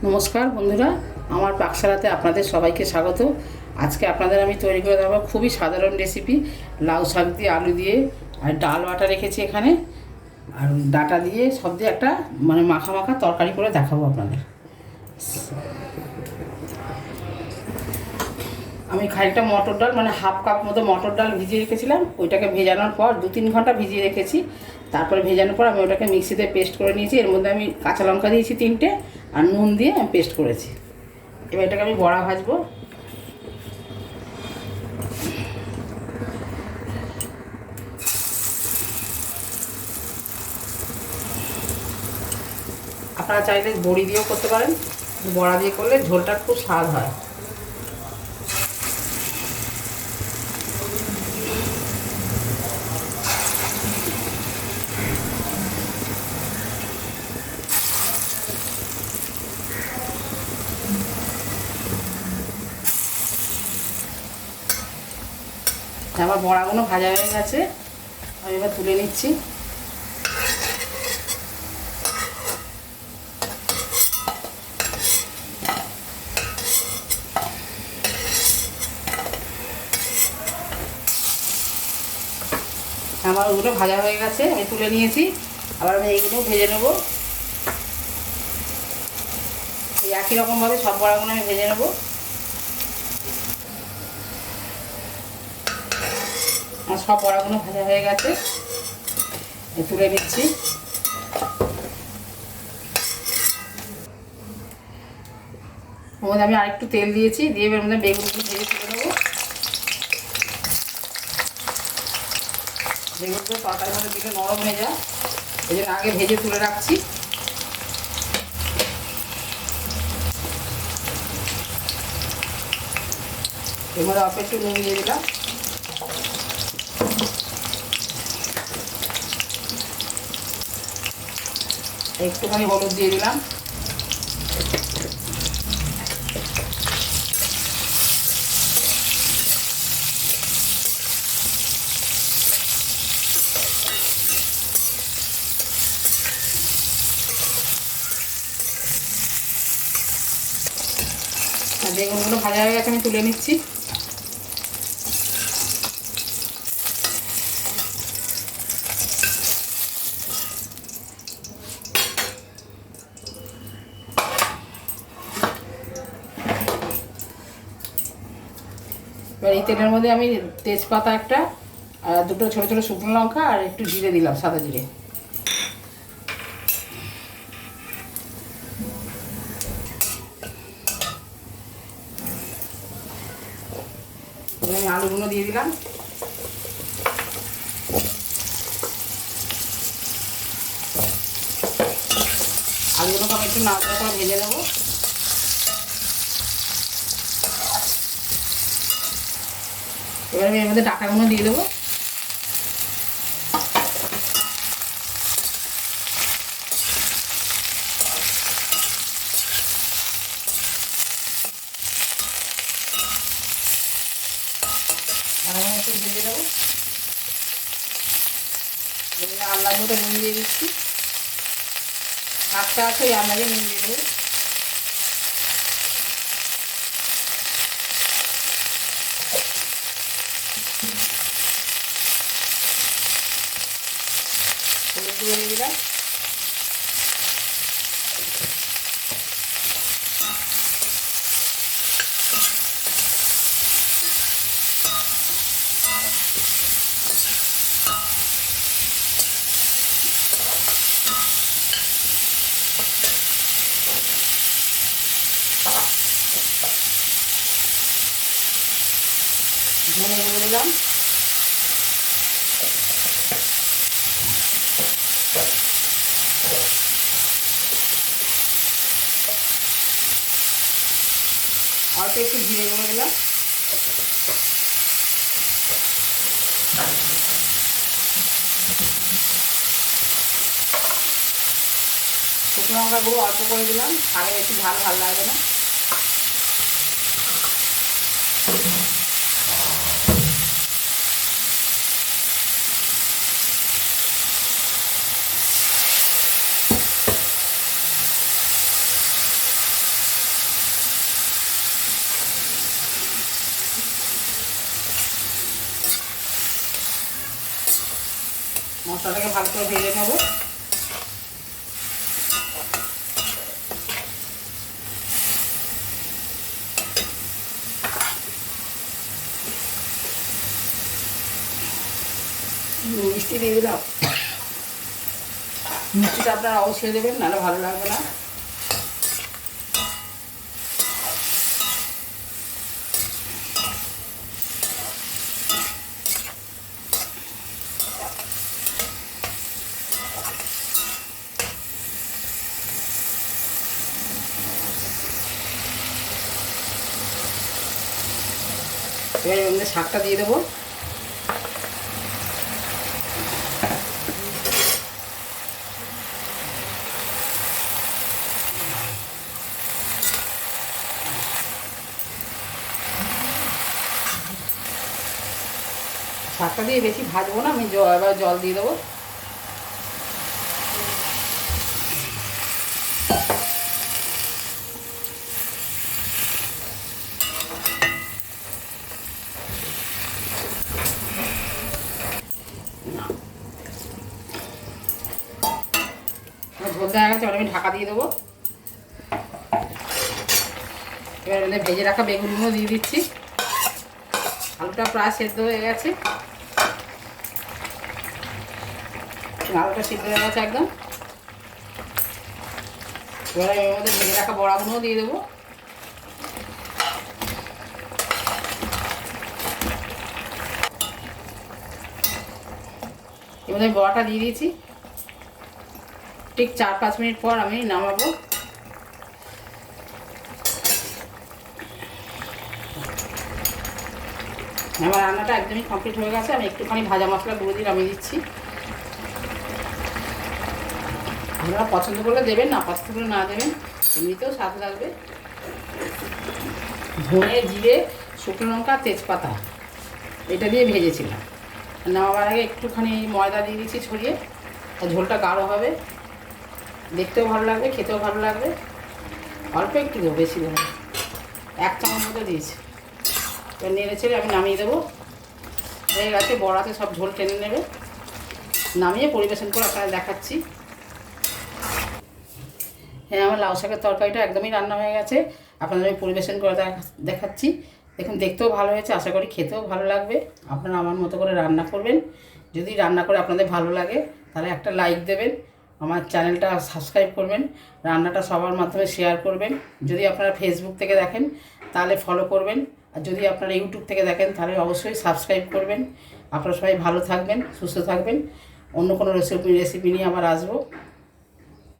নমস্কার বন্ধুরা, আমার পাকশালাতে আপনাদের সবাইকে স্বাগত। আজকে আপনাদের আমি তৈরি করে দেবো খুবই সাধারণ রেসিপি, লাউ শাক দিয়ে আলু দিয়ে আর ডাল বাটা রেখেছি এখানে, আর ডাটা দিয়ে সব দিয়ে একটা মাখা মাখা তরকারি করে দেখাবো আপনাদের। আমি খানিকটা মটর ডাল হাফ কাপ মতো মটর ডাল ভিজিয়ে রেখেছিলাম। ওইটাকে ভেজানোর পর 2-3 ঘন্টা ভিজিয়ে রেখেছি। তারপরে ভেজানোর পর আমি ওটাকে মিক্সিতে পেস্ট করে নিয়েছি। এর মধ্যে আমি কাঁচা লঙ্কা দিয়েছি 3টে আর নুন দিয়ে আমি পেস্ট করেছি। এবার এটাকে আমি বড়া ভাজবো। আপনারা চাইলে বড়ি দিয়েও করতে পারেন, বড়া দিয়ে করলে ঝোলটা খুব স্বাদ হয়। আমার বড়াগুলো ভাজা হয়ে গেছে, আমি এবার তুলে নিচ্ছি। আমার ওগুলো ভাজা হয়ে গেছে, আমি তুলে নিয়েছি। আবার আমি এইগুলো ভেজে নেবো। এই একই রকমভাবে সব বড়াগুলো আমি ভেজে নেবো। আর সব বড়াগুলো ভাজা হয়ে গেছে, তুলে নিচ্ছি। ওর মধ্যে আমি আরেকটু তেল দিয়েছি, দিয়ে এর মধ্যে বেগুনগুলো ভেজে তুলে নেবো। বেগুনগুলো তরকারির মধ্যে দিলে নরম হয়ে যায়, এই জন্য আগে ভেজে তুলে রাখছি। এর মধ্যে অল্প একটু নুন দিয়ে দিলাম, একটুখানি হলুদ দিয়ে দিলাম। আর বেগুনগুলো ভাজা হয়ে গেছে, আমি তুলে নিচ্ছি। এবার এই তেলের মধ্যে আমি তেজপাতা একটা আর 2টো ছোটো ছোটো শুকনো লঙ্কা আর একটু জিরে দিলাম, সাদা জিরে। এবার আমি আলুগুলো দিয়ে দিলাম। আলুগুলোকে আমি একটু নাড়াচাড়া করে ভেজে নেবো। এবার আমি এর মধ্যে ডাটাগুলো দিয়ে দেবো। ডাটাগুলো একটু ভেজে দেবো। আন্দাজ মতো নুন দিয়ে দিচ্ছি, কাঁচা আছে ওই আন্দাজে নুন দিয়ে দেবো। হলুদ দিয়ে দিলাম। ধনে গুঁড়ো দিলাম। অল্প একটু জিরে গুঁড়ো দিলাম। শুকনো লঙ্কা গুঁড়ো অল্প করে দিলাম, আগে বেশি ঝাল ভালো লাগবে না। মশলাটাকে ভালো করে ভেজে নেব। মিষ্টি দিয়ে দিলাম, মিষ্টিটা আপনারা অবশ্যই দেবেন, নাহলে ভালো লাগবে না। এবার এর মধ্যে শাকটা দিয়ে দেবো। শাকটা দিয়ে বেশি ভাজবো না, আমি এবার জল দিয়ে দেবো। ঝোল দেওয়া গেছে, এবার আমি ঢাকা দিয়ে দেবো। এবার মধ্যে ভেজে রাখা বেগুনগুলো দিয়ে দিচ্ছি। আলুটা প্রায় সেদ্ধ হয়ে গেছে, আলুটা সিদ্ধ হয়ে গেছে একদম। এবার এর মধ্যে ভেজে রাখা বড়াগুলোও দিয়ে দেবো। এর মধ্যে বড়াটা দিয়ে দিয়েছি। ঠিক 4-5 মিনিট পর আমি নামাবো। আমার রান্নাটা একদমই কমপ্লিট হয়ে গেছে। আমি একটুখানি ভাজা মশলা গুঁড়ো দিয়ে নামিয়ে দিচ্ছি। আপনারা পছন্দ করলে দেবেন, না পছন্দ করলে না দেবেন, এমনিতেও স্বাদ লাগবে। ধনে, জিরে, শুকনো লঙ্কা, তেজপাতা এটা দিয়ে ভেজেছিলাম। নামাবার আগে একটুখানি ময়দা দিয়ে দিচ্ছি ছড়িয়ে, ঝোলটা গাঢ় হবে, দেখতেও ভালো লাগবে, খেতেও ভালো লাগবে। অল্প একটু দেবো, বেশি দেবো, 1 চামচ মতো দিয়েছি। এবার নেড়ে ছেড়ে আমি নামিয়ে দেবো। হয়ে গেছে, বড়াতে সব ঝোল টেনে নেবে। নামিয়ে পরিবেশন করে আপনারা দেখাচ্ছি। হ্যাঁ, আমার লাউ শাকের তরকারিটা একদমই রান্না হয়ে গেছে। আপনাদের আমি পরিবেশন করে দেখাচ্ছি। দেখুন, দেখতেও ভালো হয়েছে, আশা করি খেতেও ভালো লাগবে। আপনারা আমার মতো করে রান্না করবেন। যদি রান্না করে আপনাদের ভালো লাগে তাহলে একটা লাইক দেবেন, আমার চ্যানেলটা সাবস্ক্রাইব করবেন, রান্নাটা সবার মাধ্যমে শেয়ার করবেন। যদি আপনারা ফেসবুক থেকে দেখেন তাহলে ফলো করবেন, আর যদি আপনারা ইউটিউব থেকে দেখেন তাহলে অবশ্যই সাবস্ক্রাইব করবেন। আপনারা সবাই ভালো থাকবেন, সুস্থ থাকবেন। অন্য কোনো রেসিপি নিয়ে আবার আসবো।